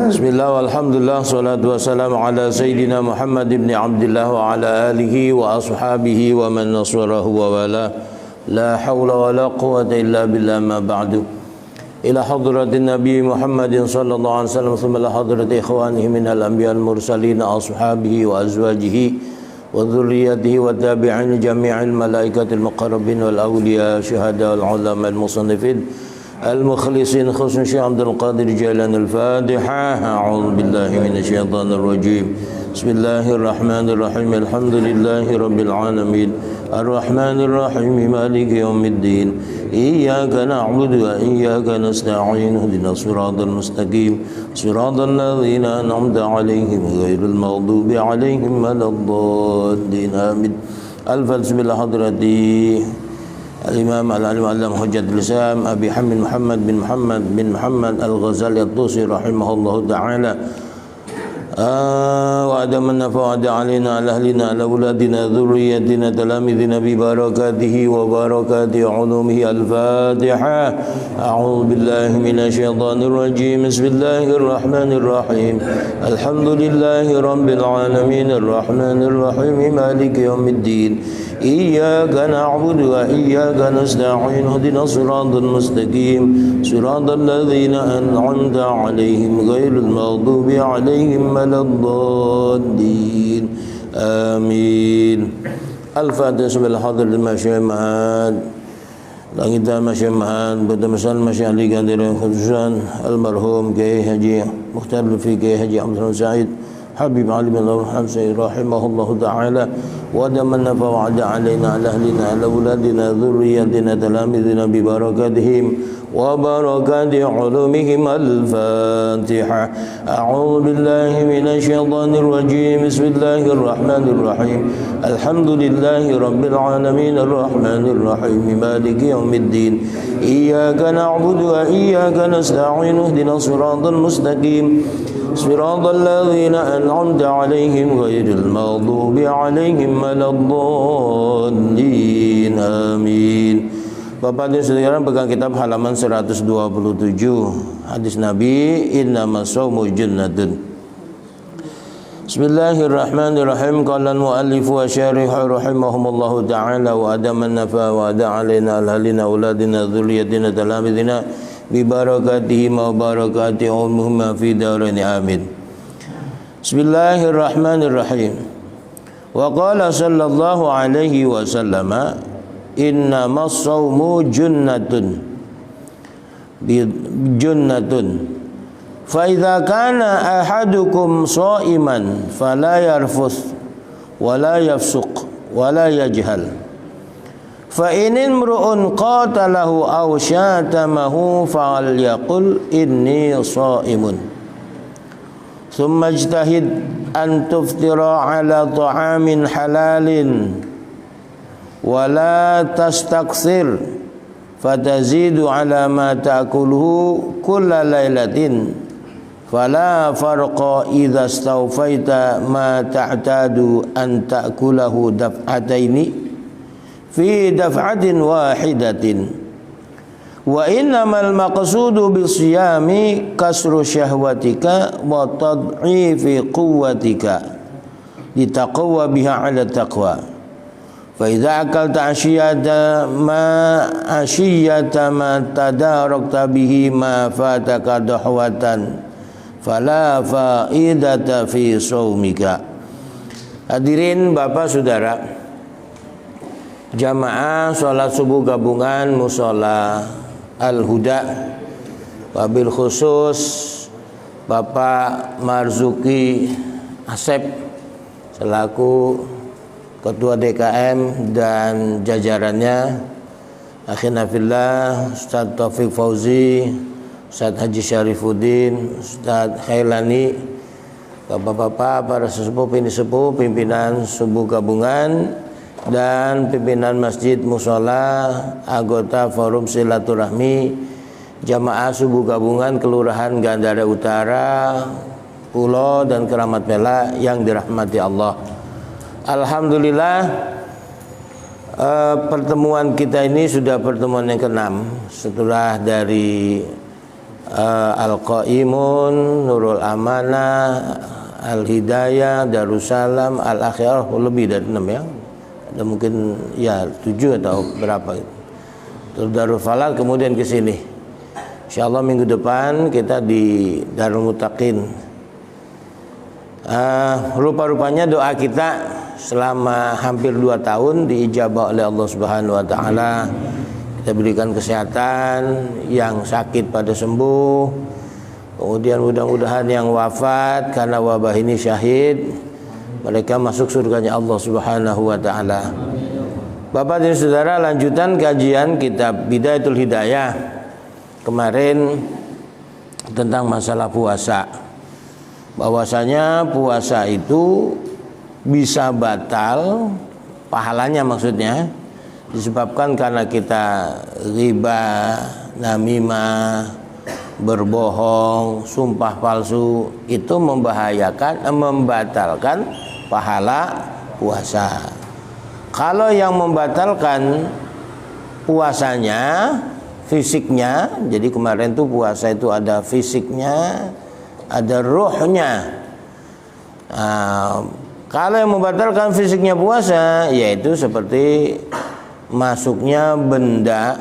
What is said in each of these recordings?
Bismillah walhamdulillah salatu wassalamu ala sayyidina Muhammad ibn Abdullah wa ala alihi wa ashabihi wa man naswarahu wa wala la hawla wa la quwwata illa billah ma ba'du ila hadratin nabi Muhammadin sallallahu alaihi wasallam thumma ila hadrati ikhwanihi min al-anbiya al-mursalin ashabihi wa azwajihi wa dhurriyyatihi wa tabi'in jami'il malaikatil muqarrabin wal awliya syuhada wal ulama al-musannifin المخلصين خصوصا الشيخ عبد القادر جيلان الفاتحة أعوذ بالله من الشيطان الرجيم بسم الله الرحمن الرحيم الحمد لله رب العالمين الرحمن الرحيم مالك يوم الدين إياك نعبد وإياك نستعين اهدنا الصراط المستقيم صراط الذين أنعمت عليهم غير المغضوب عليهم ولا الضالين آمين الفاتحة بالحضرة الإمام العلم علم حجة الإسلام أبي حمد محمد بن محمد الغزالي الطوسي رحمه الله تعالى وأدمنا فوعد علينا على أهلنا على أولادنا ذريتنا تلاميذنا ببركاته وبركات علومه الفاتحة أعوذ بالله من الشيطان الرجيم بسم الله الرحمن الرحيم الحمد لله رب العالمين الرحمن الرحيم مالك يوم الدين إياك نعبد وإياك نستعين اهدنا الصراط المستقيم صراط الذين أنعمت عليهم غير المغضوب عليهم ولا الضالين آمين الفاتحة بالحضر المشيمات kita masyamahan bertemusan masyali gandaran khususan almarhum Kiai Haji Mukhtar Lutfi Kiai Haji Abdul Said Habib Ali bin Hamzah rahimahullahu ta'ala wa damanna fawa'ada alaina ala ahlina ala uladina dhurriyyatina talamidina bi barakatihim wa barakati ulumihim al-Fatiha a'udzu billahi minasy syaithanir rajim bismillahir rahmanir rahim alhamdulillahi rabbil alamin arrahmanir rahim maliki yaumiddin iyyaka na'budu wa iyyaka nasta'in ihdinas siratal mustaqim صراط الذين أنعمت عليهم غير المغضوب عليهم ولا الضالين آمين. Bapak dan saudara pegang kitab halaman 127 hadis Nabi innamas shaumu jannatun. Bismillahirrahmanirrahim. Qala al-muallif wa syarih rahimahumullahu ta'ala wa adaman nafa wa ada alaina al-halina auladina dzurriyyatina talamidina bibarakatihi ma barakati ummuhuma fi darain amin. Bismillahirrahmanirrahim. Wa qala sallallahu alaihi wasallam innamas shaumu junnatun fa idza kana ahadukum shaiman fala yarfuth wala yafsuq wala yajhal Fa in imru'un qatalahu aw syatamahu falyaqul inni shaimun. Thumma ijtahid an tuftira ala ta'amin halalin wa la tastakthir fatazidu ala ma ta'kuluhu kulla lailatin fala farqa idza stawfaita ma ta'tadu an ta'kulahu daf'ataini fi daf'atin wahidatin wa innamal maqsudu bisiyami kasru syahwatika wa tad'ifi quwwatika litaqwa biha 'ala taqwa fa idza akalta ashiyata ma tadarakta bihi ma fataka dahwatan fala faidata fi shaumika. Hadirin Bapak Saudara, jamaah sholat subuh gabungan Musola Al-Huda, wabil khusus Bapak Marzuki Asep selaku Ketua DKM dan jajarannya, akhina fillah Ustaz Taufik Fauzi, Ustaz Haji Syarifuddin, Ustaz Khailani, bapak-bapak, para sesepuh, pimpinan subuh gabungan dan pimpinan masjid musola, anggota forum silaturahmi, jamaah subuh gabungan Kelurahan Gandara Utara, Pulau dan Keramat Bela yang dirahmati Allah. Alhamdulillah, pertemuan kita ini sudah pertemuan yang ke-6 setelah dari Al-Qaimun, Nurul Amanah, Al-Hidayah, Darussalam, Al-Akhirah, lebih dari 6 ya. Ada mungkin ya 7 atau berapa gitu. Terus Darul Falal kemudian ke sini. Insyaallah minggu depan kita di Darul Muttaqin. Rupa-rupanya doa kita selama hampir 2 tahun diijabah oleh Allah Subhanahu wa taala. Kita berikan kesehatan, yang sakit pada sembuh. Kemudian mudah-mudahan yang wafat karena wabah ini syahid, mereka masuk surganya Allah Subhanahu wa taala. Bapak dan Saudara, lanjutan kajian kitab Bidayatul Hidayah kemarin tentang masalah puasa. Bahwasanya puasa itu bisa batal pahalanya, maksudnya disebabkan karena kita riba, namimah, berbohong, sumpah palsu, itu membatalkan pahala puasa. Kalau yang membatalkan puasanya fisiknya, jadi kemarin tuh puasa itu ada fisiknya, ada ruhnya. Kalau yang membatalkan fisiknya puasa, yaitu seperti masuknya benda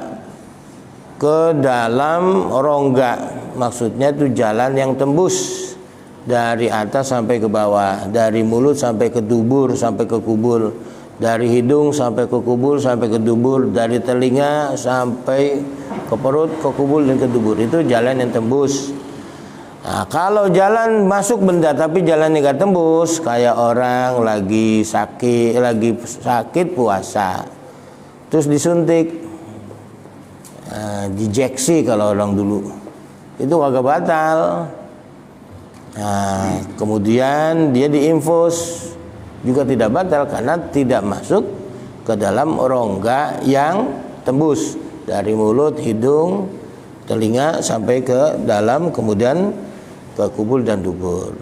ke dalam rongga, maksudnya itu jalan yang tembus dari atas sampai ke bawah, dari mulut sampai ke dubur sampai ke kubur, dari hidung sampai ke kubur sampai ke dubur, dari telinga sampai ke perut, ke kubur dan ke dubur, itu jalan yang tembus. Nah, kalau jalan masuk benda tapi jalannya nggak tembus, kayak orang lagi sakit puasa, terus disuntik, dijeksi kalau orang dulu, itu kagak batal. Nah, kemudian dia diinfus juga tidak batal karena tidak masuk ke dalam rongga yang tembus dari mulut, hidung, telinga sampai ke dalam, kemudian ke kubur dan dubur.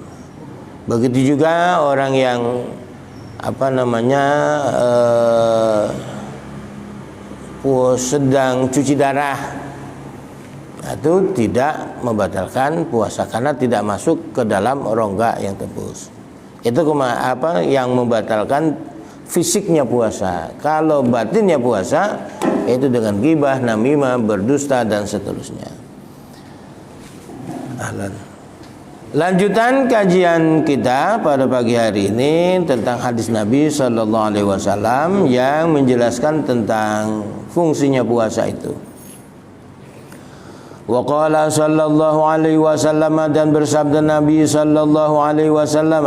Begitu juga orang yang sedang cuci darah, itu tidak membatalkan puasa karena tidak masuk ke dalam rongga yang tembus. Itu yang membatalkan fisiknya puasa. Kalau batinnya puasa, itu dengan ghibah, namimah, berdusta dan seterusnya. Lanjutan kajian kita pada pagi hari ini tentang hadis Nabi Sallallahu Alaihi Wasallam yang menjelaskan tentang fungsinya puasa itu. Wa qala sallallahu alaihi wasallam, dan bersabda Nabi sallallahu alaihi wasallam,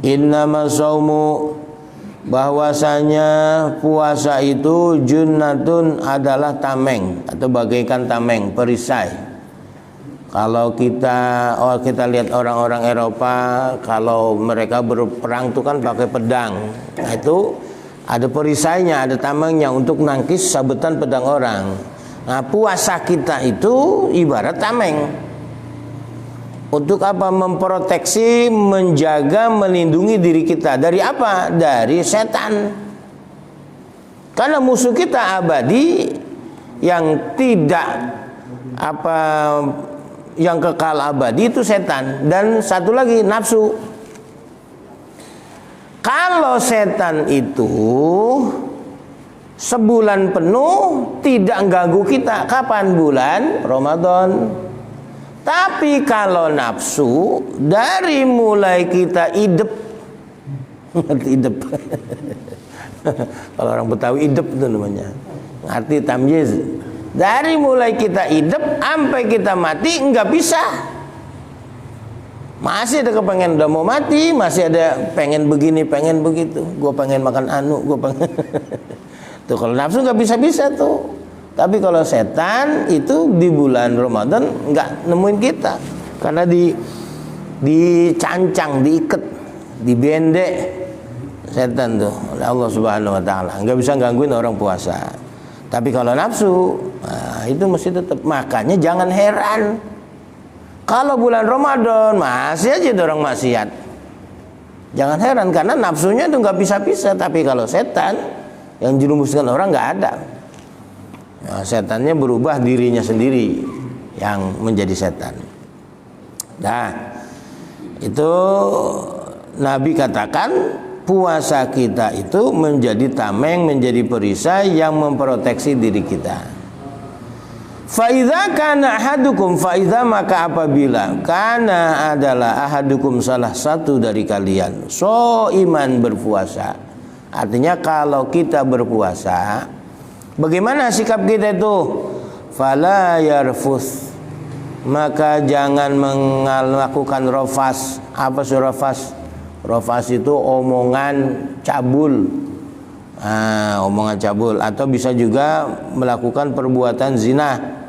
innama saumu bahwasanya puasa itu junnatun adalah tameng atau bagaikan tameng, perisai. Kalau kita lihat orang-orang Eropa, kalau mereka berperang itu kan pakai pedang. Nah, itu ada perisainya, ada tamengnya untuk nangkis sabetan pedang orang. Nah, puasa kita itu ibarat tameng. Untuk apa? Memproteksi, menjaga, melindungi diri kita. Dari apa? Dari setan. Karena musuh kita abadi, yang tidak yang kekal abadi itu setan. Dan satu lagi, nafsu. Kalau setan itu sebulan penuh tidak ganggu kita. Kapan? Bulan Ramadan. Tapi kalau nafsu, dari mulai kita idep, ngerti idep? Kalau orang Betawi idep itu namanya, ngerti tamyiz. Dari mulai kita idep sampai kita mati nggak bisa. Masih ada kepengen udah mau mati, masih ada pengen begini, pengen begitu. Gue pengen makan gue pengen. Tuh kalau nafsu nggak bisa tuh. Tapi kalau setan itu di bulan Ramadan nggak nemuin kita, karena dicancang, diikat, dibendek setan tuh oleh Allah Subhanahu Wa Taala, nggak bisa gangguin orang puasa. Tapi kalau nafsu, nah, itu mesti tetap. Makanya jangan heran kalau bulan Ramadan masih aja ada orang maksiat. Jangan heran karena nafsunya itu nggak bisa-bisa. Tapi kalau setan yang jerumuskan orang nggak ada. Nah, setannya berubah dirinya sendiri yang menjadi setan. Nah, itu Nabi katakan puasa kita itu menjadi tameng, menjadi perisai yang memproteksi diri kita. Faiza kana ahadukum, faiza maka apabila kana adalah ahadukum salah satu dari kalian so iman berpuasa. Artinya kalau kita berpuasa, bagaimana sikap kita itu? Fala yarfus, maka jangan melakukan rafas. Apa sih rafas? Rafas itu omongan cabul, omongan cabul, atau bisa juga melakukan perbuatan zina.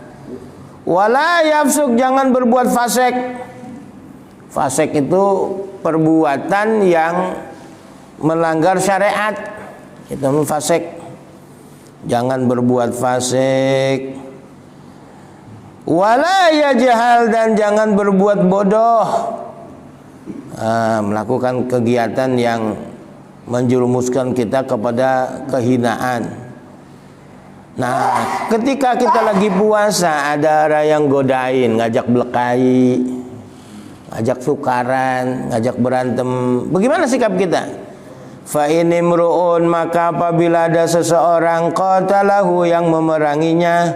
Wala yafsuk, jangan berbuat fasik. Fasik itu perbuatan yang melanggar syariat, itu fasik. Jangan berbuat fasik. Wala yajhal, dan jangan berbuat bodoh. Melakukan kegiatan yang menjerumuskan kita kepada kehinaan. Nah, ketika kita lagi puasa, ada orang yang godain, ngajak belekai, ngajak tukaran, ngajak berantem. Bagaimana sikap kita? Fa inimruun, maka apabila ada seseorang qatalahu yang memeranginya,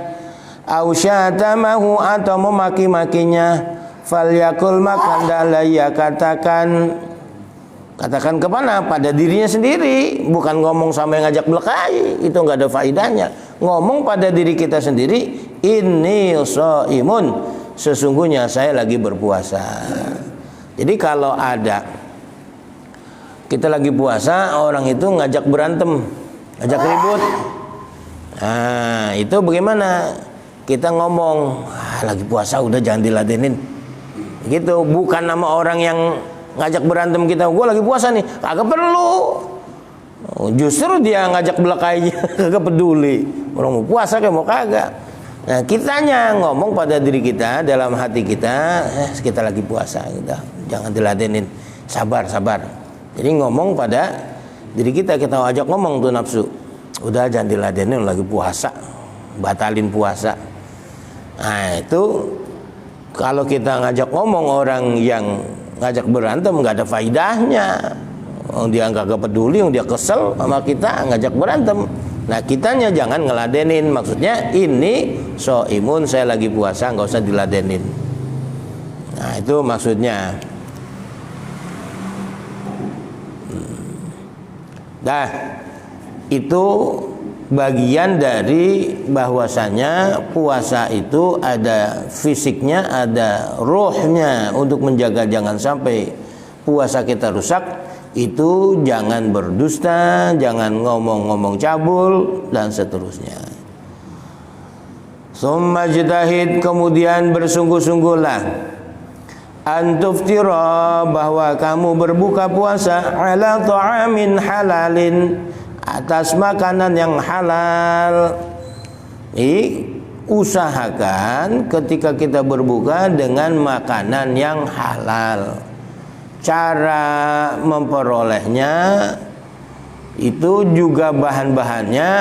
au syatamahu atau memaki-makinya, falyakul, maka hendaklah ia katakan kemana? Pada dirinya sendiri, bukan ngomong sama yang ngajak belekai, itu nggak ada faidahnya. Ngomong pada diri kita sendiri, inni shaimun, sesungguhnya saya lagi berpuasa. Jadi kalau ada kita lagi puasa, orang itu ngajak berantem, ngajak ribut, nah itu bagaimana? Kita ngomong, lagi puasa udah jangan diladenin. Gitu, bukan nama orang yang ngajak berantem kita, gue lagi puasa nih, kagak perlu. Justru dia ngajak belakainya, kagak peduli. Orang mau puasa kayak mau kagak. Nah, kitanya ngomong pada diri kita, dalam hati kita, kita lagi puasa, gitu. Jangan diladenin, sabar. Jadi ngomong pada diri kita ajak ngomong tuh nafsu, udah jangan diladenin, lagi puasa, batalin puasa. Nah itu kalau kita ngajak ngomong orang yang ngajak berantem nggak ada faidahnya. Dia nggak peduli, dia kesel sama kita ngajak berantem. Nah kitanya jangan ngeladenin, maksudnya ini shaimun, saya lagi puasa, nggak usah diladenin. Nah itu maksudnya. Nah itu bagian dari bahwasanya puasa itu ada fisiknya, ada ruhnya untuk menjaga jangan sampai puasa kita rusak. itu jangan berdusta, jangan ngomong-ngomong cabul dan seterusnya. Summa jtahid, kemudian bersungguh-sungguhlah, antuftira, bahwa kamu berbuka puasa, ala ta'amin halalin, atas makanan yang halal. Usahakan ketika kita berbuka dengan makanan yang halal. Cara memperolehnya itu juga bahan-bahannya,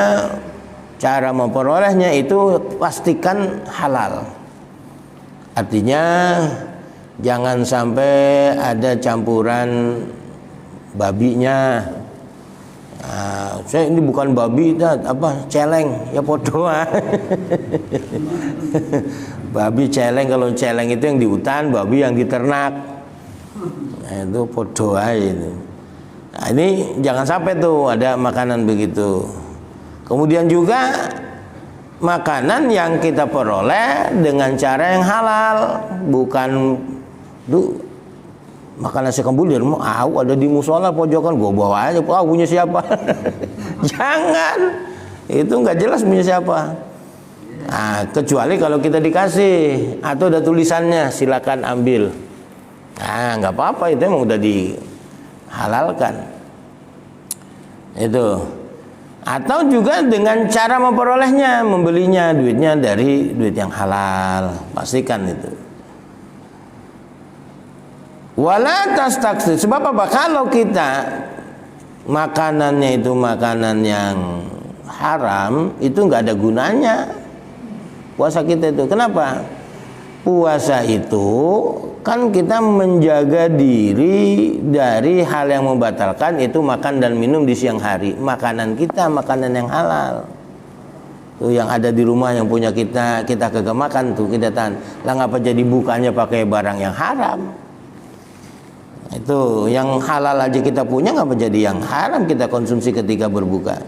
cara memperolehnya itu pastikan halal. Artinya jangan sampai ada campuran babinya. Nah, saya ini bukan babi, celeng, ya podo. Babi celeng, kalau celeng itu yang di hutan, babi yang di ternak. Nah, itu podo aja itu. Nah, ini jangan sampai tuh ada makanan begitu. Kemudian juga makanan yang kita peroleh dengan cara yang halal, bukan makan nasi kembulir, ada di musola pojokan, gua bawa aja, punya siapa? Jangan, itu nggak jelas punya siapa. Nah, kecuali kalau kita dikasih atau ada tulisannya, silakan ambil. Nah, nggak apa-apa, itu emang udah dihalalkan. Itu. Atau juga dengan cara memperolehnya, membelinya, duitnya dari duit yang halal, pastikan itu. Wala tastaksir. Sebab apa? Kalau kita makanannya itu makanan yang haram, itu nggak ada gunanya puasa kita itu. Kenapa? Puasa itu kan kita menjaga diri dari hal yang membatalkan, itu makan dan minum di siang hari. Makanan kita makanan yang halal. Tuh yang ada di rumah yang punya kita kagak makan tuh, kita tahan. Lah ngapa jadi bukanya pakai barang yang haram? Itu yang halal aja kita punya, ngapa jadi yang haram kita konsumsi ketika berbuka?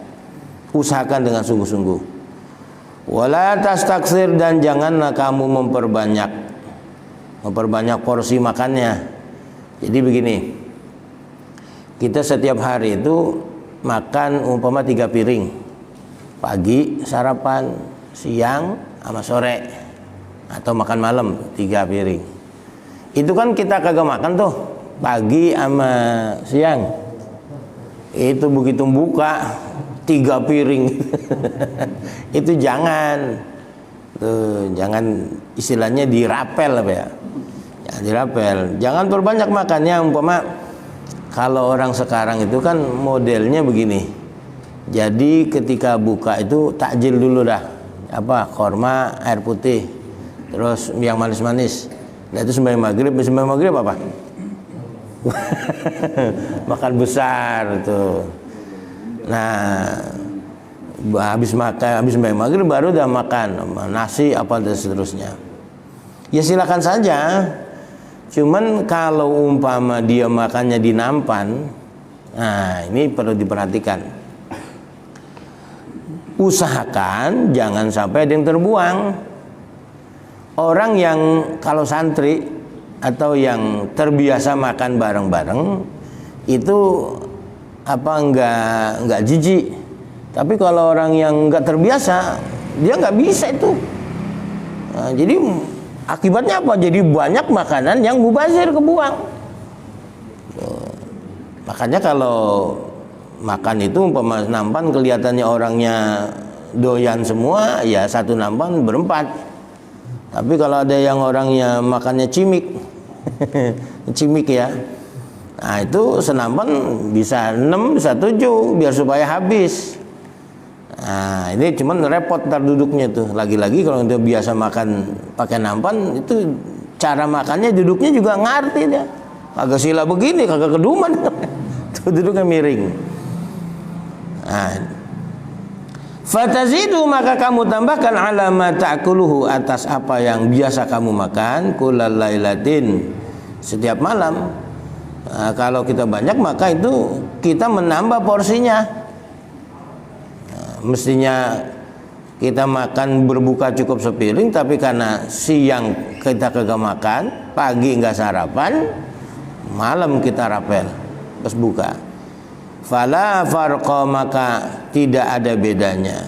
Usahakan dengan sungguh-sungguh. Wala tastaksir, dan janganlah kamu memperbanyak porsi makannya. Jadi begini, kita setiap hari itu makan umpama 3 piring, pagi sarapan, siang sama sore, atau makan malam 3 piring. Itu kan kita kagak makan tuh pagi sama siang. Itu begitu buka 3 piring. Itu jangan tuh, jangan istilahnya dirapel apa ya? Ya dirapel. Jangan perbanyak makannya. Umpama kalau orang sekarang itu kan modelnya begini. Jadi ketika buka itu takjil dulu dah. Korma, air putih, terus yang manis-manis. Nah itu sembahyang maghrib apa? Makan besar tuh. Nah, habis sembahyang maghrib baru udah makan nasi apa dan seterusnya. Ya silakan saja. Cuman kalau umpama dia makannya di nampan, nah ini perlu diperhatikan. Usahakan jangan sampai ada yang terbuang. Orang yang kalau santri atau yang terbiasa makan bareng-bareng itu enggak jijik. Tapi kalau orang yang enggak terbiasa, dia enggak bisa itu. Nah, jadi akibatnya apa? Jadi banyak makanan yang mubazir, kebuang. Makanya kalau makan itu umpama nampan kelihatannya orangnya doyan semua, ya satu nampan berempat. Tapi kalau ada yang orangnya makannya cimik ya, nah itu senampan bisa 6, bisa 7 biar supaya habis. Nah ini cuman repot ntar duduknya tuh. Lagi-lagi kalau dia biasa makan pakai nampan, itu cara makannya duduknya juga ngerti dia. Kagak sila begini, kagak keduman. Tuh duduknya miring. Nah, fatazidu, maka kamu tambahkan ala ma ta'kuluhu, atas apa yang biasa kamu makan, kullal lailatin, setiap malam. Nah, kalau kita banyak maka itu kita menambah porsinya. Nah, mestinya kita makan berbuka cukup sepiring, tapi karena siang kita kagak makan, pagi enggak sarapan, malam kita rapel. pas buka. Fala farqa, maka tidak ada bedanya.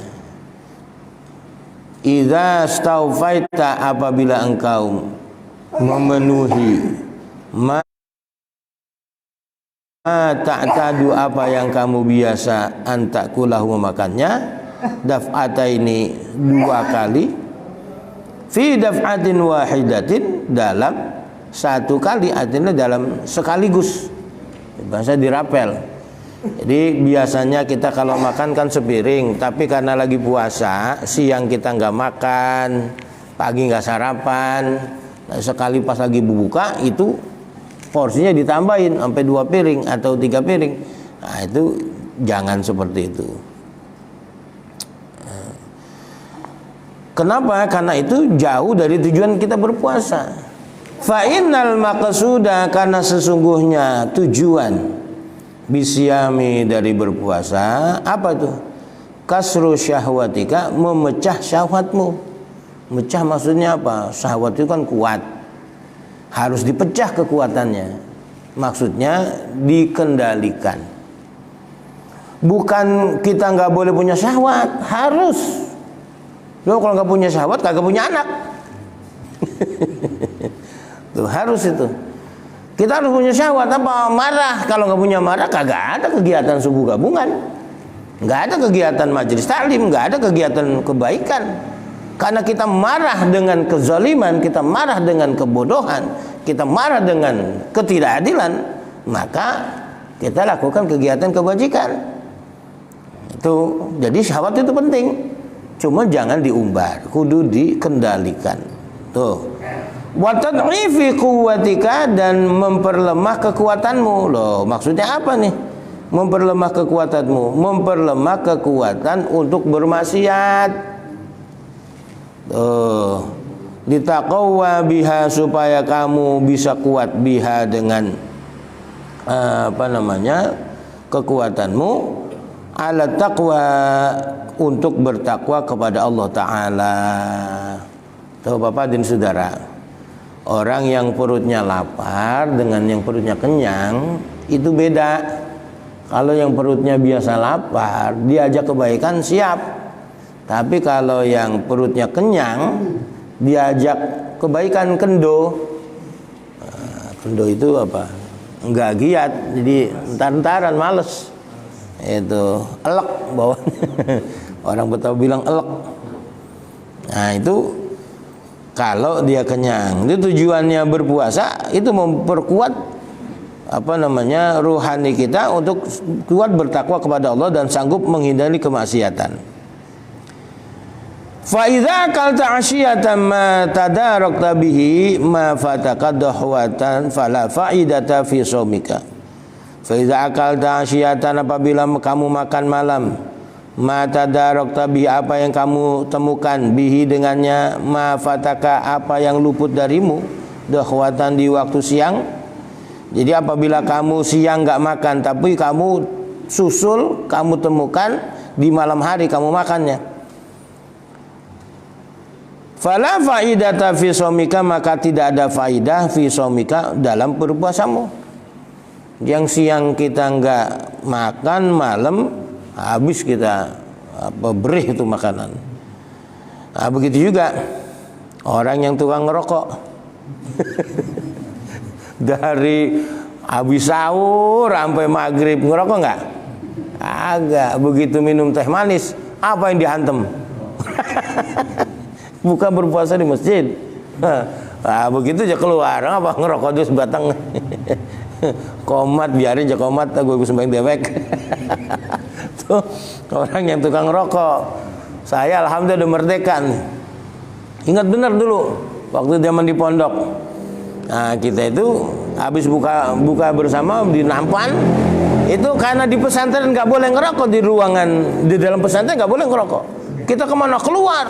Idza staufaita, apabila engkau memenuhi ma ta'tadu, apa yang kamu biasa antakulahu memakannya, daf'ataini, 2 kali, fi daf'atin wahidatin, dalam 1 kali, artinya dalam sekaligus, bahasa dirapel. Jadi biasanya kita kalau makan kan sepiring, tapi karena lagi puasa, siang kita nggak makan, pagi nggak sarapan, nah sekali pas lagi buka itu porsinya ditambahin sampai 2 piring atau 3 piring. Nah itu jangan seperti itu. Kenapa? Karena itu jauh dari tujuan kita berpuasa. Fa innal maqsuda, karena sesungguhnya tujuan bisyami, dari berpuasa, apa tuh? Kasru syahwatika, memecah syahwatmu. Mecah maksudnya apa? Syahwat itu kan kuat, harus dipecah kekuatannya. Maksudnya dikendalikan. Bukan kita nggak boleh punya syahwat, harus. Loh, kalau nggak punya syahwat kagak punya anak. Tuh harus itu. Kita harus punya syahwat. Apa? Marah. Kalau nggak punya marah, kagak ada kegiatan subuh gabungan, nggak ada kegiatan majelis taklim, nggak ada kegiatan kebaikan. Karena kita marah dengan kezaliman, kita marah dengan kebodohan, kita marah dengan ketidakadilan, maka kita lakukan kegiatan kebajikan. Itu jadi syahwat itu penting. Cuma jangan diumbar, kudu dikendalikan. Tuh. Wa tad'ifi quwwatika, dan memperlemah kekuatanmu. Loh, maksudnya apa nih? Memperlemah kekuatanmu, memperlemah kekuatan untuk bermaksiat. Tuh. Litaqawwa biha, supaya kamu bisa kuat biha, dengan kekuatanmu, ala taqwa, untuk bertakwa kepada Allah Ta'ala. Tuh Bapak dan Saudara, orang yang perutnya lapar dengan yang perutnya kenyang itu beda. Kalau yang perutnya biasa lapar, diajak kebaikan siap. Tapi kalau yang perutnya kenyang, diajak kebaikan kendo. Kendo itu apa? Enggak giat, jadi entar-entaran, males. Itu elek bawahnya. Orang Betawi bilang elek. Nah itu kalau dia kenyang. Itu tujuannya berpuasa, itu memperkuat rohani kita untuk kuat bertakwa kepada Allah dan sanggup menghindari kemaksiatan. Fa idza akalta 'ashiyatan ma tadarakta bihi ma fataka dahwatan fala fa'idata fi shaumika. Fa idza akalta 'ashiyatan, apabila kamu makan malam, ma tadarakta bihi, apa yang kamu temukan, bihi dengannya, ma fataka, apa yang luput darimu, dahwatan, di waktu siang. Jadi apabila kamu siang nggak makan, tapi kamu susul, kamu temukan di malam hari kamu makannya, fala faidata fi shaumika, maka tidak ada faidah fi shaumika, dalam berpuasamu. Yang siang kita nggak makan, malam habis kita berih itu makanan. Nah, begitu juga orang yang tukang ngerokok. Dari habis sahur sampai maghrib ngerokok nggak? Agak. Begitu minum teh manis, apa yang dihantem? Bukan berpuasa di masjid. Nah, begitu aja keluar, apa ngerokok terus batang. Komat, biarin aja komat, gue sembahyang dewek. Tuh orang yang tukang rokok. Saya alhamdulillah udah merdeka nih. Ingat benar dulu waktu zaman di pondok. Nah, kita itu habis buka bersama di Nampan. Itu karena di pesantren nggak boleh ngerokok, di ruangan di dalam pesantren nggak boleh ngerokok. Kita kemana? Keluar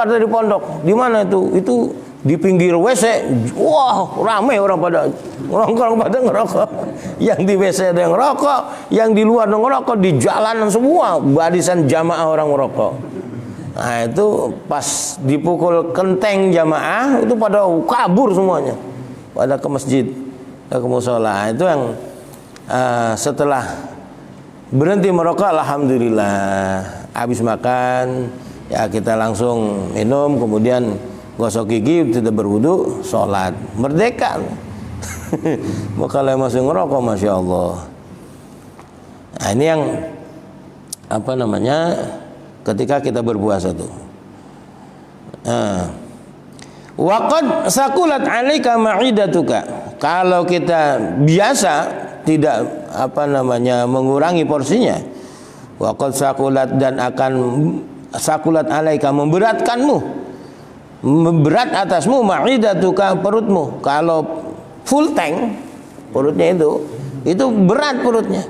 dari pondok. Di mana itu? Itu di pinggir WC. Wah, ramai orang pada ngerokok. Yang di WC ada yang ngerokok, yang di luar ada ngerokok, di jalanan semua barisan jamaah orang ngerokok. Nah, itu pas dipukul kenteng jamaah, itu pada kabur semuanya, pada ke masjid, ke musola. Itu yang setelah berhenti merokok, alhamdulillah, habis makan ya kita langsung minum, kemudian gosok gigi, tidak berwudu, sholat, merdeka. Kalau yang masih ngerokok, masya Allah. Nah, ini yang apa namanya ketika kita berpuasa tuh. Waqad sakulat 'alaika ma'idatuka. Kalau kita biasa tidak apa namanya mengurangi porsinya, waqad sakulat, dan akan sakulat 'alaika, memberatkanmu, berat atasmu, ma'idatuka, perutmu. Kalau full tank perutnya itu berat perutnya.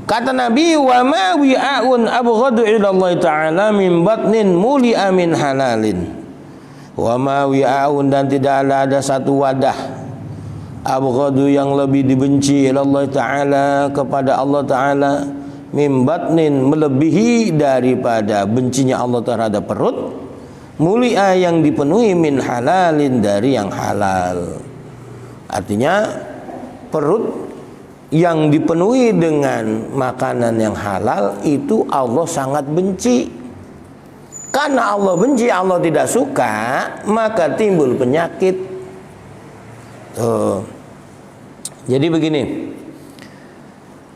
Kata Nabi, wa ma wi'a'un abghadu ila Allah ta'ala min batnin muli'a min halalin. Wa ma wi'a'un, dan tidak ada satu wadah abghadu, yang lebih dibenci ila Allah ta'ala, kepada Allah ta'ala, min batnin, melebihi daripada bencinya Allah terhadap perut, muli'a, yang dipenuhi, min halalin, dari yang halal. Artinya perut yang dipenuhi dengan makanan yang halal itu Allah sangat benci. Karena Allah benci, Allah tidak suka, maka timbul penyakit. Jadi begini,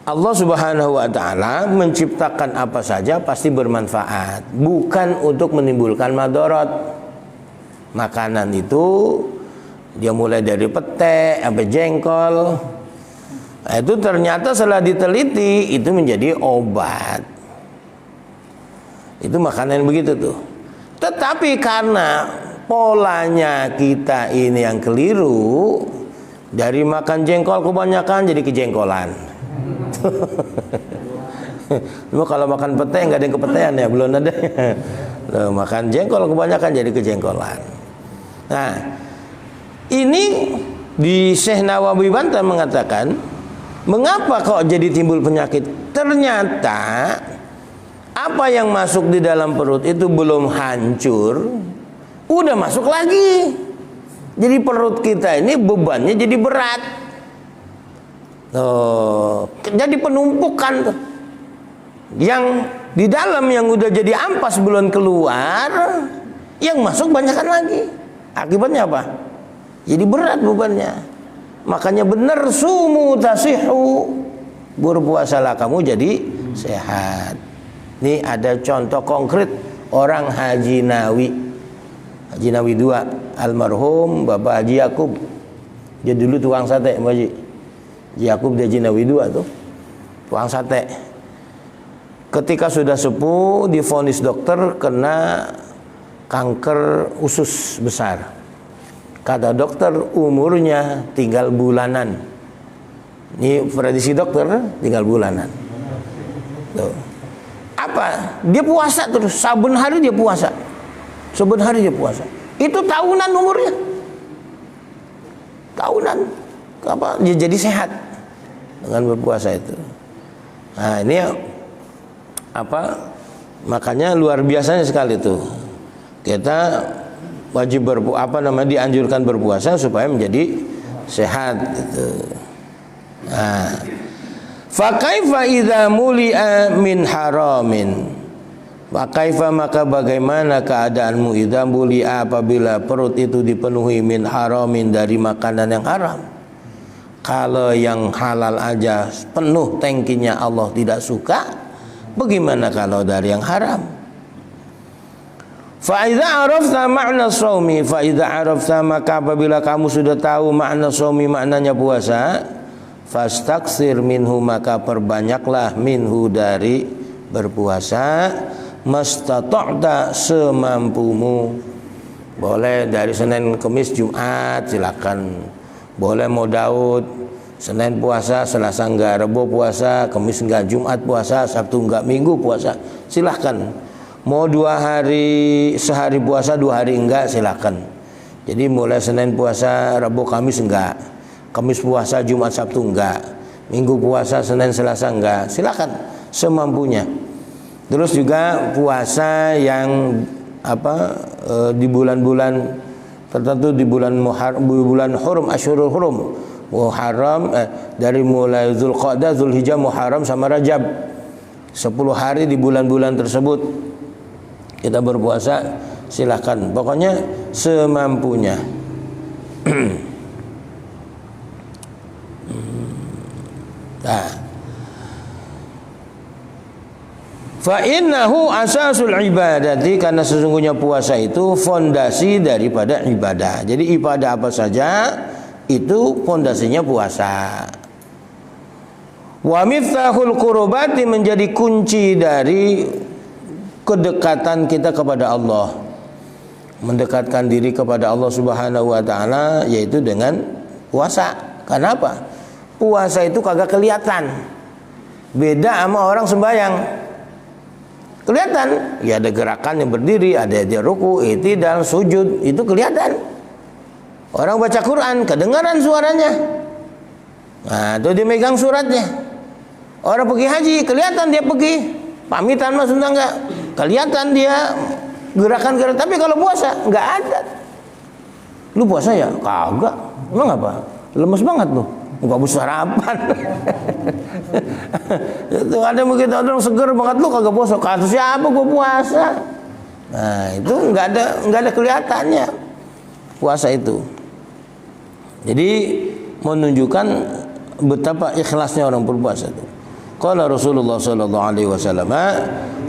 Allah Subhanahu wa ta'ala menciptakan apa saja pasti bermanfaat, bukan untuk menimbulkan madorot. Makanan itu dia mulai dari pete sampai jengkol, nah, itu ternyata setelah diteliti itu menjadi obat. Itu makanan begitu tuh. Tetapi karena polanya kita ini yang keliru, dari makan jengkol kebanyakan jadi kejengkolan. Cuma kalau makan pete nggak ada yang kepetean ya, belum ada. Makan jengkol kebanyakan jadi kejengkolan. Nah, ini di Syekh Nawawi Banten mengatakan, mengapa kok jadi timbul penyakit? Ternyata apa yang masuk di dalam perut itu belum hancur, udah masuk lagi. Jadi perut kita ini bebannya jadi berat. Jadi penumpukan tuh. Yang di dalam yang udah jadi ampas belum keluar, yang masuk banyakkan lagi. Akibatnya apa? Jadi berat bebannya. Makanya benar, sumu tasihu, berpuasalah kamu jadi sehat. Ini ada contoh konkret orang Haji Nawi. Haji Nawi 2, almarhum Bapak Haji Yakub. Dia dulu tukang sate, Pak Haji. Haji Yakub di Haji Nawi 2 tuh, tukang sate. Ketika sudah sepuh, divonis dokter kena kanker usus besar. Kata dokter umurnya tinggal bulanan. Ini prediksi dokter tinggal bulanan. Tuh. Apa? Dia puasa terus, saben hari dia puasa. Saben hari dia puasa. Itu tahunan umurnya. Tahunan. Apa? Dia jadi sehat dengan berpuasa itu. Nah, ini apa? Makanya luar biasanya sekali tuh. Kita wajib dianjurkan berpuasa supaya menjadi sehat gitu. Nah, fa kaifa idza muli'a min haramin? Fa kaifa, maka bagaimana keadaanmu idza muli'a, apabila perut itu dipenuhi min haramin, dari makanan yang haram. Kalau yang halal aja penuh tangkinya Allah tidak suka, bagaimana kalau dari yang haram? Fa idza arafta ma'na shaumi, fa idza arafta, maka apabila kamu sudah tahu makna shaumi, maknanya puasa, fastaksir minhu, maka perbanyaklah minhu, dari berpuasa, mastata'ta, semampumu. Boleh dari Senin, Kamis, Jumat silakan. Boleh mau Daud, Senin puasa, Selasa enggak, Rabu puasa, Kamis enggak, Jumat puasa, Sabtu enggak, Minggu puasa, silahkan. Mau 2 hari, sehari puasa 2 hari enggak, silakan. Jadi mulai Senin puasa, Rabu, Kamis enggak, Kamis puasa, Jumat, Sabtu enggak, Minggu puasa, Senin, Selasa enggak, silakan semampunya. Terus juga puasa yang di bulan-bulan tertentu, di bulan Muharram, bulan Hurum, Asyhurul Hurum, Muharram, dari mulai Zulqa'dah, Zulhijjah, Muharram sama Rajab. 10 hari di bulan-bulan tersebut kita berpuasa, silahkan. Pokoknya semampunya. Nah, fa innahu asasul ibadati, karena sesungguhnya puasa itu fondasi daripada ibadah. Jadi ibadah apa saja itu fondasinya puasa. Wa miftahul qurbati, menjadi kunci dari kedekatan kita kepada Allah. Mendekatkan diri kepada Allah Subhanahu wa taala yaitu dengan puasa. Kenapa? Puasa itu kagak kelihatan. Beda sama orang sembahyang. Kelihatan, ya ada gerakan yang berdiri, ada dia ruku, i'tidal, sujud, itu kelihatan. Orang baca Quran, kedengaran suaranya. Nah, itu dia megang suratnya. Orang pergi haji, kelihatan dia pergi. Pamitan mas enggak? Kelihatan dia gerakan-gerakan. Tapi kalau puasa, nggak ada. Lu puasa ya? Kagak. Emang apa? Lemes banget lu. Enggak bisa sarapan. Itu ada mungkin orang seger banget, lu kagak puasa. Kata siapa gua puasa? Nah, itu enggak ada kelihatannya puasa itu. Jadi menunjukkan betapa ikhlasnya orang berpuasa itu. Qala Rasulullah sallallahu alaihi wasallam,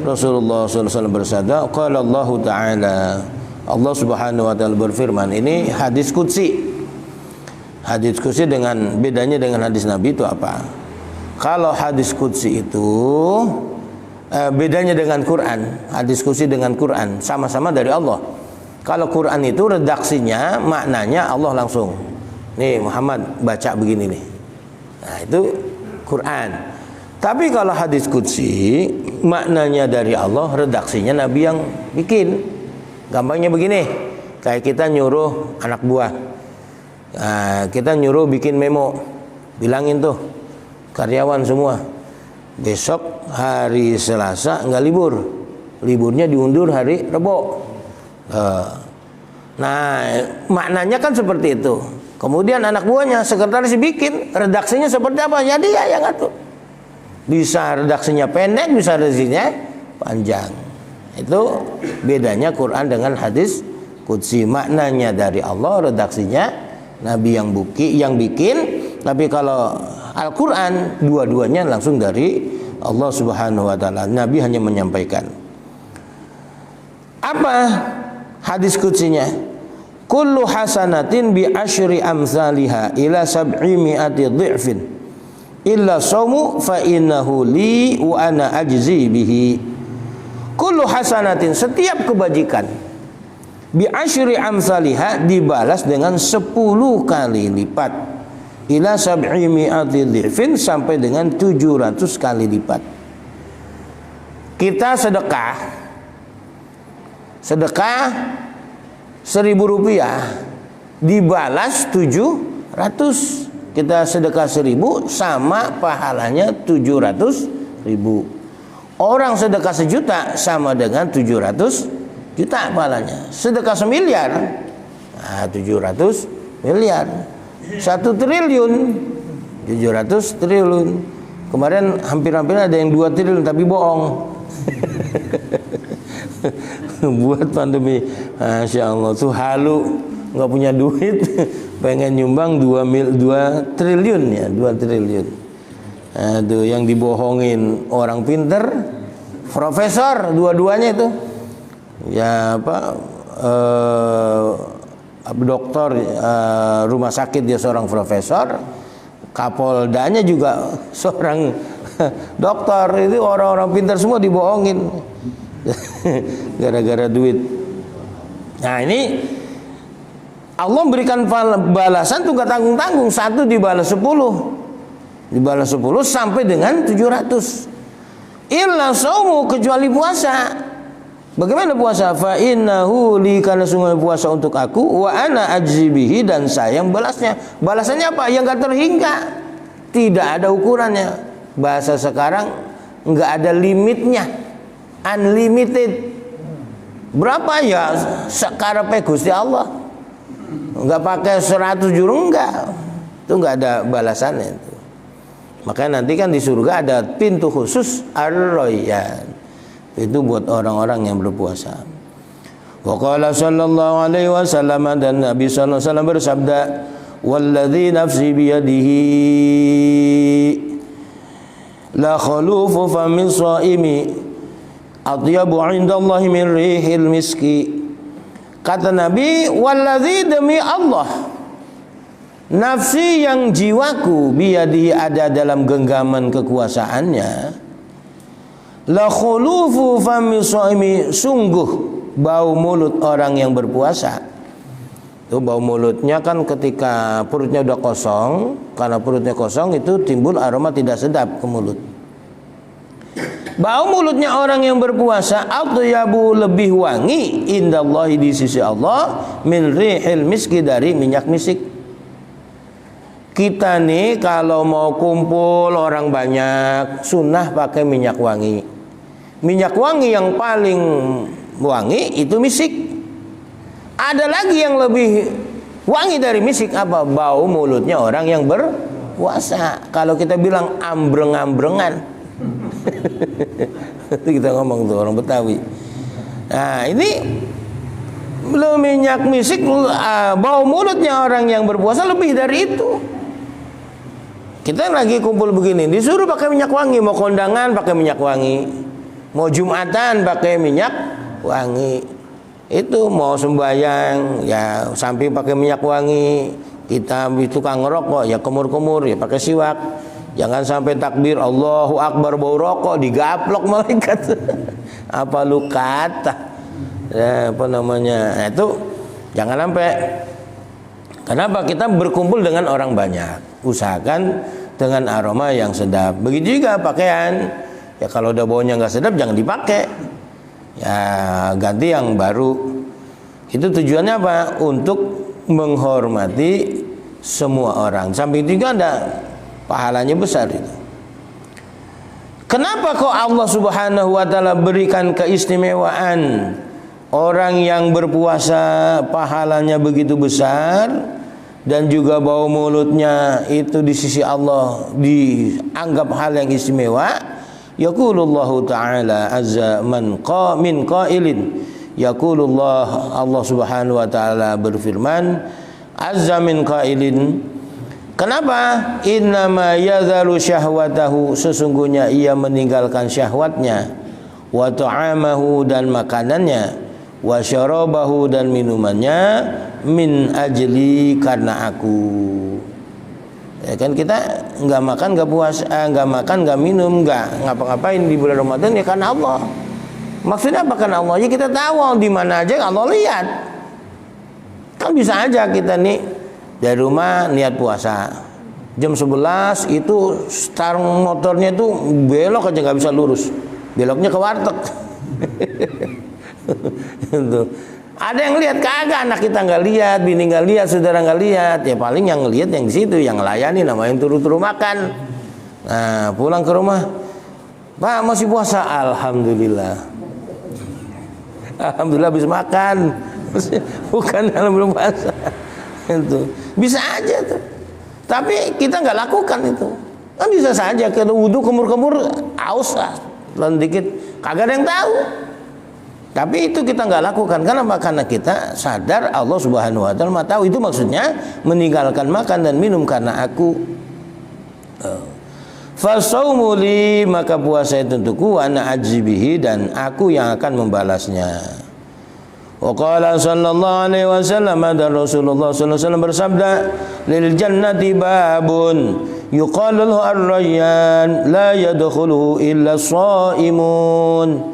Rasulullah sallallahu alaihi wasallam bersabda, qala Allah taala, Allah Subhanahu wa taala berfirman, ini hadis qudsi. Hadis qudsi dengan bedanya dengan hadis Nabi itu apa? Kalau hadis qudsi itu bedanya dengan Quran. Hadis qudsi dengan Quran sama-sama dari Allah. Kalau Quran itu redaksinya, maknanya Allah langsung. Nih Muhammad baca begini nih. Nah, itu Quran. Tapi kalau hadis qudsi maknanya dari Allah, redaksinya Nabi yang bikin. Gampangnya begini, kayak kita nyuruh anak buah. Nah, kita nyuruh bikin memo, bilangin tuh karyawan semua, besok hari Selasa nggak libur, liburnya diundur hari Rebo. Nah, maknanya kan seperti itu. Kemudian anak buahnya, sekretaris bikin, redaksinya seperti apa? Jadi ya yang ngatur. Bisa redaksinya pendek, bisa redaksinya panjang. Itu bedanya Quran dengan hadis qudsi. Maknanya dari Allah, redaksinya Nabi yang bikin. Tapi kalau Al-Quran, dua-duanya langsung dari Allah Subhanahu wa taala. Nabi hanya menyampaikan. Apa hadis qudsinya? Kullu hasanatin bi asyri amsalha ila 700 dhi'fin illa saumu fa innahu li wa ana ajzi bihi. Kullu hasanatin, setiap kebajikan, bi asyri amsalha, dibalas dengan 10 kali lipat, ila 700 dhi'fin, sampai dengan 700 kali lipat. Kita sedekah 1.000 rupiah, dibalas 700. Kita sedekah 1.000 sama pahalanya 700.000. Orang sedekah 1 juta sama dengan 700 juta pahalanya. Sedekah 1 miliar, nah 700 miliar. 1 triliun, 700 triliun. Kemarin hampir-hampir ada yang 2 triliun tapi bohong. Buat pandemi, Masya Allah tuh halu, nggak punya duit, pengen nyumbang 2 triliun ya, 2 triliun. Aduh, yang dibohongin orang pinter, profesor, dua-duanya itu, ya apa, dokter, rumah sakit dia seorang profesor, Kapoldanya juga seorang dokter. Itu orang-orang pintar semua dibohongin gara-gara duit. Nah, ini Allah berikan balasan tuh gak tanggung-tanggung. 1 dibalas 10, dibalas 10 sampai dengan 700. Illa saumu, kecuali puasa. Bagaimana puasa? Fa innahu li, karena sungguh puasa untuk aku, wa ana ajzi bihi, dan saya yang balasnya. Balasannya apa? Yang gak terhingga, tidak ada ukurannya. Bahasa sekarang nggak ada limitnya, unlimited. Berapa ya sekarepe Gusti Allah, nggak pakai 100 juru, enggak. Itu nggak ada balasannya itu. Makanya nanti kan di surga ada pintu khusus Ar-Rayyan. Itu buat orang-orang yang berpuasa. Wa qala sallallahu alaihi wasallam, dan Nabi sallallahu alaihi wasallam bersabda, "Walladzi nafsi biyadihi la khalufu famin shaimi atyabu 'indallahi min rihil miski." Kata Nabi, "Walladzi, demi Allah, nafsi yang jiwaku biyadihi ada dalam genggaman kekuasaannya, la khulufu fami shaimi, sungguh bau mulut orang yang berpuasa." Itu bau mulutnya kan ketika perutnya udah kosong, karena perutnya kosong itu timbul aroma tidak sedap ke mulut. Bau mulutnya orang yang berpuasa atyabu, lebih wangi, indallahi, di sisi Allah, min rihil miski, dari minyak misik. Kita nih kalau mau kumpul orang banyak, sunnah pakai minyak wangi. Minyak wangi yang paling wangi itu misik. Ada lagi yang lebih wangi dari misik, apa? Bau mulutnya orang yang berpuasa. Kalau kita bilang ambreng-ambrengan. Kita ngomong tuh orang Betawi. Nah, ini belum minyak misik, bau mulutnya orang yang berpuasa lebih dari itu. Kita lagi kumpul begini, disuruh pakai minyak wangi, mau kondangan pakai minyak wangi, mau Jumatan pakai minyak wangi. Itu mau sembahyang ya samping pakai minyak wangi. Kita tukang ngerokok ya kumur-kumur ya pakai siwak. Jangan sampai takbir Allahu Akbar bau rokok, digaplok malaikat. Apa lu kata? Ya, apa namanya? Nah, itu jangan sampai. Kenapa? Kita berkumpul dengan orang banyak. Usahakan dengan aroma yang sedap. Begitu juga pakaian. Ya kalau udah baunya nggak sedap jangan dipakai. Ya ganti yang baru. Itu tujuannya apa? Untuk menghormati semua orang. Samping itu juga ada pahalanya besar itu. Kenapa kok Allah Subhanahu wa taala berikan keistimewaan orang yang berpuasa pahalanya begitu besar, dan juga bau mulutnya itu di sisi Allah dianggap hal yang istimewa? Yaqulullahu ta'ala azza min qailin. Yaqulullah, Allah Subhanahu wa taala berfirman, azza min qailin. Kenapa? Innama yadharu syahwatahu, sesungguhnya ia meninggalkan syahwatnya, wa ta'amahu, dan makanannya, wa syarabahu, dan minumannya, min ajli, karena aku. Ya kan kita nggak makan, nggak puasa, nggak makan, nggak minum, nggak ngapa-ngapain di bulan Ramadan ya karena Allah. Maksudnya apa karena Allah? Ya kita tahu di mana aja Allah lihat. Kan bisa aja kita nih dari rumah niat puasa, jam 11 itu start motornya tuh belok aja nggak bisa lurus, beloknya ke warteg. Ada yang lihat kagak, anak kita nggak lihat, bini nggak lihat, saudara nggak lihat, ya paling yang ngelihat yang di situ, yang ngelayani namanya turu-turu makan. Nah pulang ke rumah, Pak masih puasa, alhamdulillah, alhamdulillah habis makan, bukan belum puasa. Itu bisa aja tuh, tapi kita nggak lakukan itu. Kan bisa saja ke wudhu kemur-kemur, aus lah, lalu dikit, kagak ada yang tahu. Tapi itu kita nggak lakukan. Kenapa? Karena kita sadar Allah Subhanahu wa taala tahu. Itu maksudnya meninggalkan makan dan minum karena aku. Fasaumu li, maka puasa itu untukku, wa ana ajzibihi, dan aku yang akan membalasnya. Wa qala sallallahu alaihi wasallam, dan Rasulullah sallallahu alaihi wasallam bersabda, lil jannati babun yuqalu lahu ar-rayyan la yadkhuluhu illa shaimun.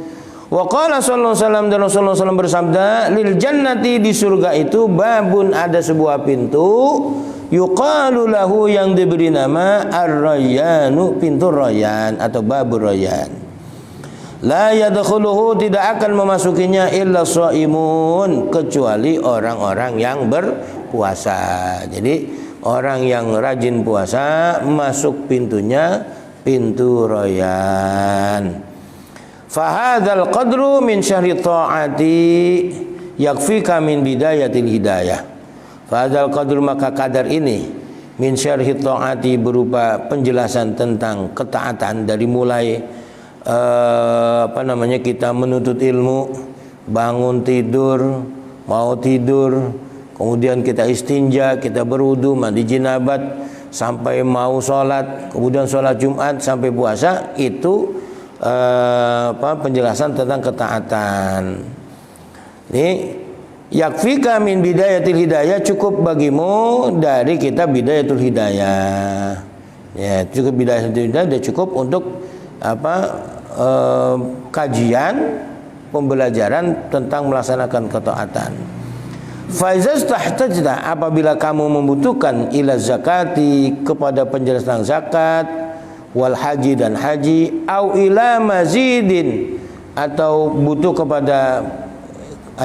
Wa qala sallallahu alaihi wasallam, dan Rasulullah SAW bersabda, lil jannati, di surga itu, babun, ada sebuah pintu, yuqalu lahu, yang diberi nama ar-rayyanu, pintu Rayyan atau babur Rayyan. La yadkhuluhu, tidak akan memasukinya illa shaimun, kecuali orang-orang yang berpuasa. Jadi orang yang rajin puasa masuk pintunya, pintu Rayyan. Fahadzal qadru min syahri ta'ati yakfika min bidayatil hidayah. Fahadzal qadru, maka kadar ini, min syarhi ta'ati berupa penjelasan tentang ketaatan dari mulai kita menuntut ilmu, bangun tidur, mau tidur, kemudian kita istinja, kita berwudu, mandi jinabat, sampai mau sholat, kemudian sholat Jumat sampai puasa, itu penjelasan tentang ketaatan. Ini yakfika min bidayatil hidayah, cukup bagimu dari kitab bidayatul hidayah. Ya, cukup bidayatul hidayah sudah cukup untuk kajian pembelajaran tentang melaksanakan ketaatan. Faizaz tahtajta, apabila kamu membutuhkan ila zakati, kepada penjelasan zakat, wal haji dan haji, au ila mazidin, atau butuh kepada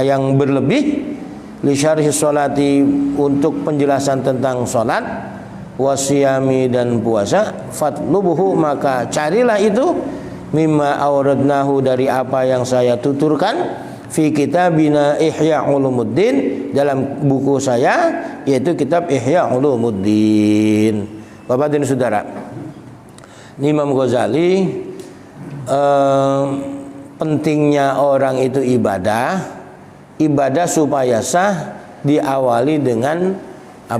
yang berlebih, li syarhi sholati, untuk penjelasan tentang sholat, wasiyami dan puasa, fatlubuhu, maka carilah itu, mimma awradnahu, dari apa yang saya tuturkan, fi kitabina Ihya Ulumuddin, dalam buku saya, yaitu kitab Ihya Ulumuddin. Bapak dan saudara, Imam Ghazali, pentingnya orang itu ibadah supaya sah diawali dengan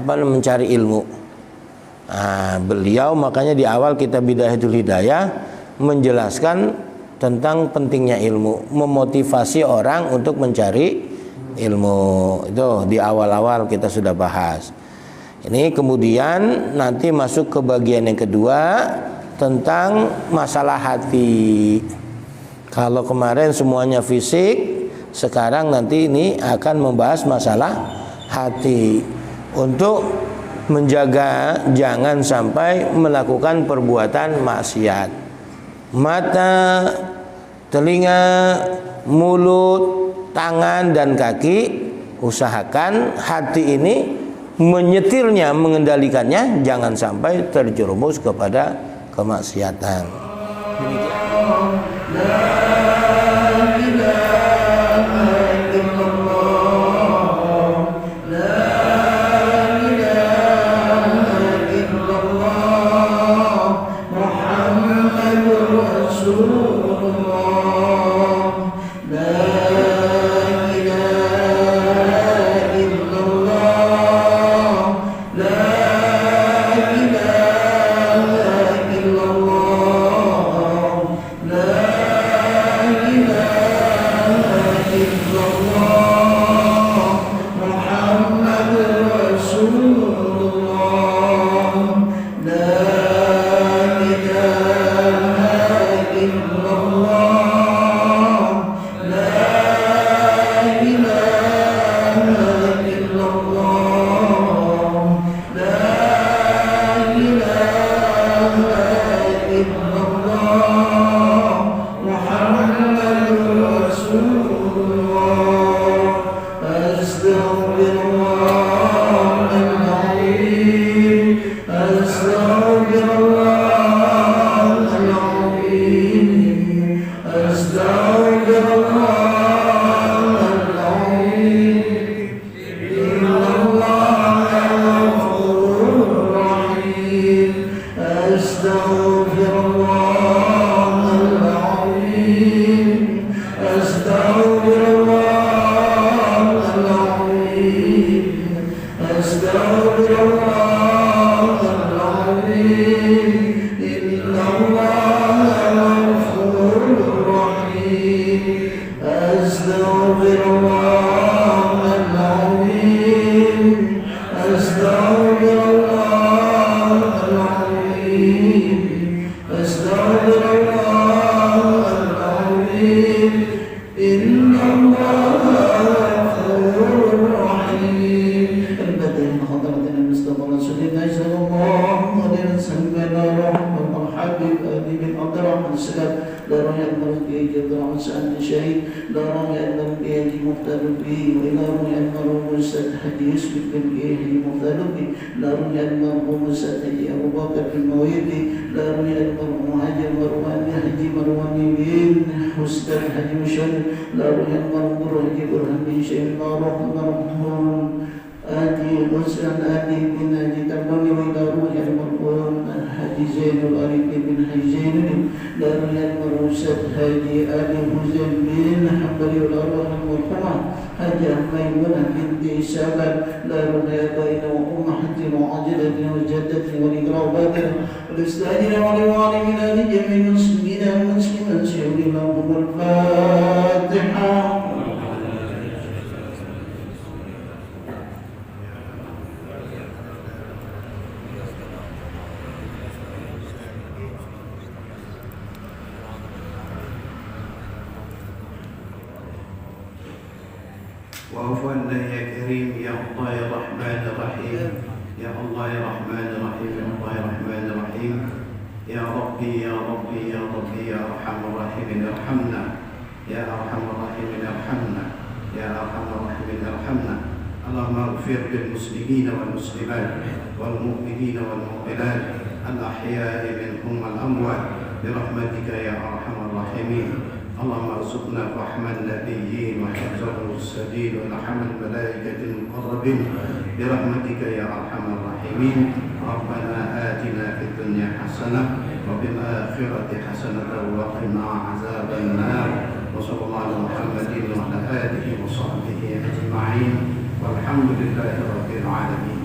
mencari ilmu. Beliau makanya di awal kitab Bidayatul Hidayah menjelaskan tentang pentingnya ilmu, memotivasi orang untuk mencari ilmu. Itu di awal-awal kita sudah bahas. Ini kemudian nanti masuk ke bagian yang kedua, tentang masalah hati. Kalau kemarin semuanya fisik, sekarang nanti ini akan membahas masalah hati, untuk menjaga jangan sampai melakukan perbuatan maksiat. Mata, telinga, mulut, tangan dan kaki, usahakan hati ini menyetirnya, mengendalikannya, jangan sampai terjerumus kepada kemaksiatan. آتي مسلم آتي بن أبي تبني ويدارو المرقون حاجي زين الأريك بن حاجي زين دار المروسة حاجي آدي حسين بن حنبلي الأروح المرحومة حاجي ميمونة بنت سابر دار الآبائين وأم حج وعجلة وجدة والإقرابات والاستاذين ولوالدنا لجميع المسلمين والمسلمات سيولي لهم الفاتحة. وعفو عنا يا كريم يا الله يا رحمن الرحيم يا الله يا رحمن الرحيم يا الله يا رحمن الرحيم يا ربي يا ربي يا ربي يا أرحم الراحمين ارحمنا يا أرحم الراحمين ارحمنا يا أرحم الراحمين ارحمنا اللهم اغفر للمسلمين والمسلمات والمؤمنين والمؤمنات الأحياء منهم والأموات برحمتك يا أرحم الراحمين. اللهم ارزقنا فهم النبيين وحفظ المرسلين ولحم الملائكة المقربين برحمتك يا أرحم الراحمين. ربنا آتنا في الدنيا حسنة وفي الآخرة حسنة وقنا عذاب النار. وصلى الله على محمد وعلى آله وصحبه أجمعين والحمد لله رب العالمين.